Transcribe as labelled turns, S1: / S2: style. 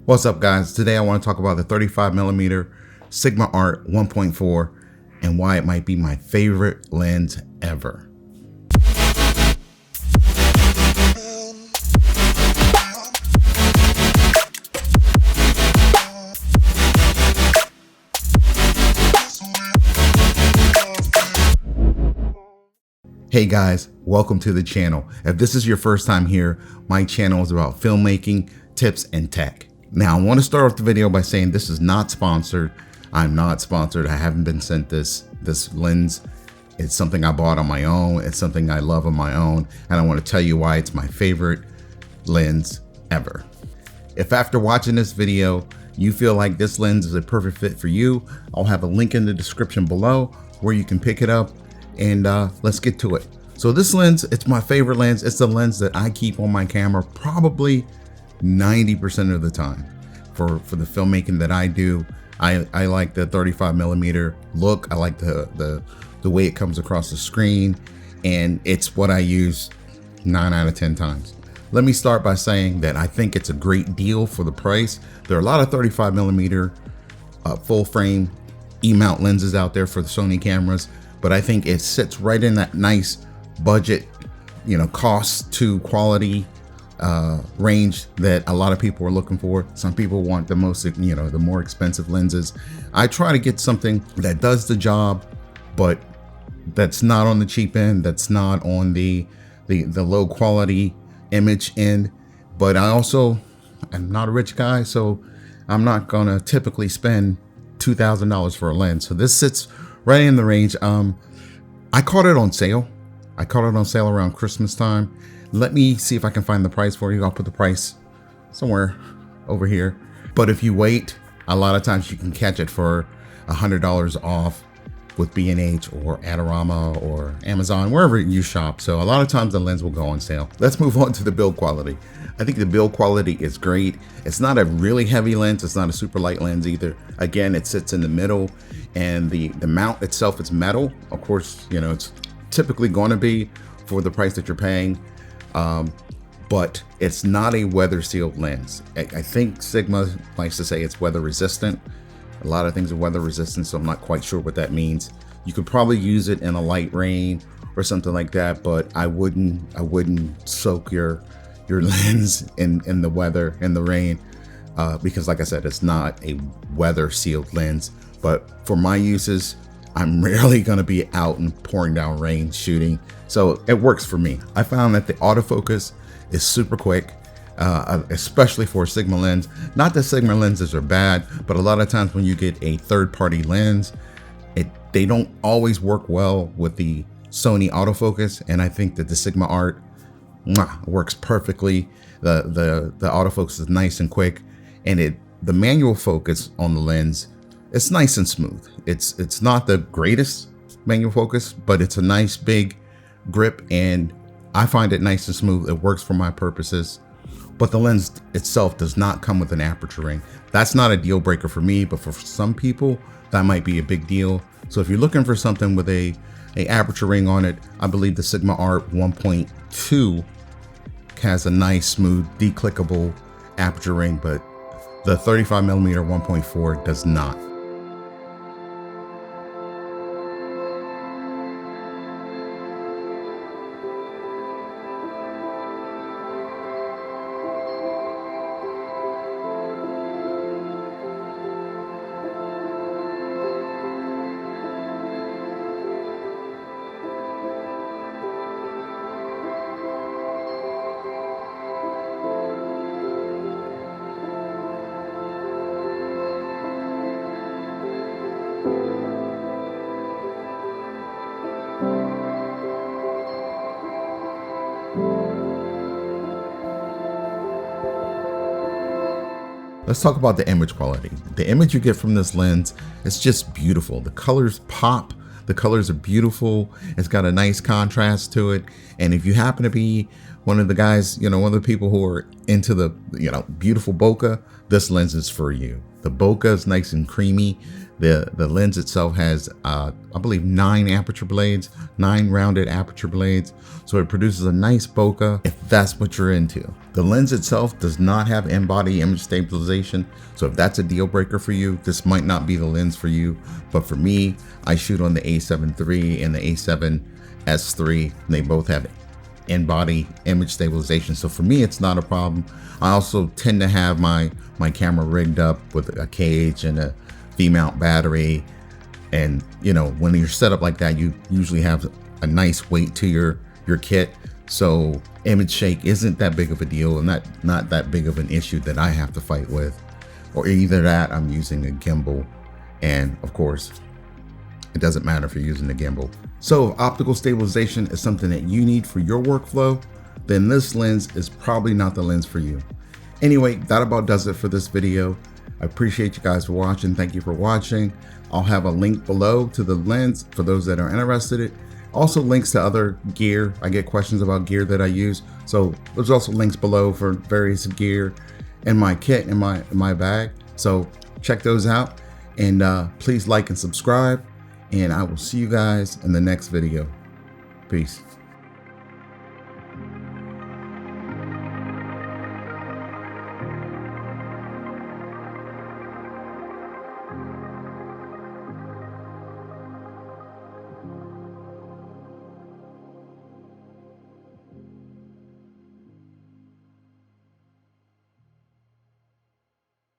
S1: What's up, guys? Today I want to talk about the 35mm Sigma Art 1.4 and why it might be my favorite lens ever. Hey guys, welcome to the channel. If this is your first time here, my channel is about filmmaking, tips, and tech. Now, I want to start off the video by saying this is not sponsored. I'm not sponsored. I haven't been sent this lens. It's something I bought on my own. It's something I love on my own. And I want to tell you why it's my favorite lens ever. If after watching this video, you feel like this lens is a perfect fit for you, I'll have a link in the description below where you can pick it up, and let's get to it. So this lens, it's my favorite lens. It's the lens that I keep on my camera probably 90% of the time for the filmmaking that I do. I like the 35mm look. I like the way it comes across the screen, and it's what I use 9 out of 10 times. Let me start by saying that I think it's a great deal for the price. There are a lot of 35mm full frame E-mount lenses out there for the Sony cameras, but I think it sits right in that nice budget, cost to quality range that a lot of people are looking for. Some people want the most, the more expensive lenses. I try to get something that does the job, but that's not on the cheap end, that's not on the low quality image end. But I also am not a rich guy, so I'm not gonna typically spend $2,000 for a lens. So this sits right in the range. I caught it on sale. I caught it on sale around Christmas time. Let me see if I can find the price for you. I'll put the price somewhere over here. But if you wait, a lot of times you can catch it for $100 off with B&H or Adorama or Amazon, wherever you shop. So a lot of times the lens will go on sale. Let's move on to the build quality. I think the build quality is great. It's not a really heavy lens. It's not a super light lens either. Again, it sits in the middle, and the mount itself is metal. Of course, it's typically going to be for the price that you're paying. But it's not a weather sealed lens. I think Sigma likes to say it's weather resistant. A lot of things are weather resistant, so I'm not quite sure what that means. You could probably use it in a light rain or something like that, but I wouldn't soak your lens in the weather, in the rain, because like I said, it's not a weather sealed lens. But for my uses, I'm rarely gonna be out in pouring down rain shooting, so it works for me. I found that the autofocus is super quick, especially for a Sigma lens. Not that Sigma lenses are bad, but a lot of times when you get a third-party lens, they don't always work well with the Sony autofocus, and I think that the Sigma Art works perfectly. The autofocus is nice and quick, and the manual focus on the lens, it's nice and smooth. It's not the greatest manual focus, but it's a nice big grip, and I find it nice and smooth. It works for my purposes. But the lens itself does not come with an aperture ring. That's not a deal breaker for me, but for some people that might be a big deal. So if you're looking for something with a aperture ring on it, I believe the Sigma Art 1.2 has a nice, smooth, declickable aperture ring, but the 35mm 1.4 does not. Let's talk about the image quality. The image you get from this lens is just beautiful. The colors pop, the colors are beautiful. It's got a nice contrast to it. And if you happen to be one of the guys, one of the people who are into the, beautiful bokeh, this lens is for you. The bokeh is nice and creamy. The lens itself has, I believe, 9 aperture blades, 9 rounded aperture blades. So it produces a nice bokeh if that's what you're into. The lens itself does not have in-body image stabilization. So if that's a deal breaker for you, this might not be the lens for you. But for me, I shoot on the A7 III and the A7S III. And they both have in-body image stabilization. So for me, it's not a problem. I also tend to have my camera rigged up with a cage and a V-mount battery. And when you're set up like that, you usually have a nice weight to your kit. So image shake isn't that big of a deal, and not that big of an issue that I have to fight with. Or either that, I'm using a gimbal. And of course, it doesn't matter if you're using a gimbal. So if optical stabilization is something that you need for your workflow, then this lens is probably not the lens for you. Anyway, that about does it for this video. I appreciate you guys for watching. Thank you for watching. I'll have a link below to the lens for those that are interested in it. Also links to other gear. I get questions about gear that I use. So there's also links below for various gear in my kit, in my bag. So check those out, and please like and subscribe, and I will see you guys in the next video. Peace.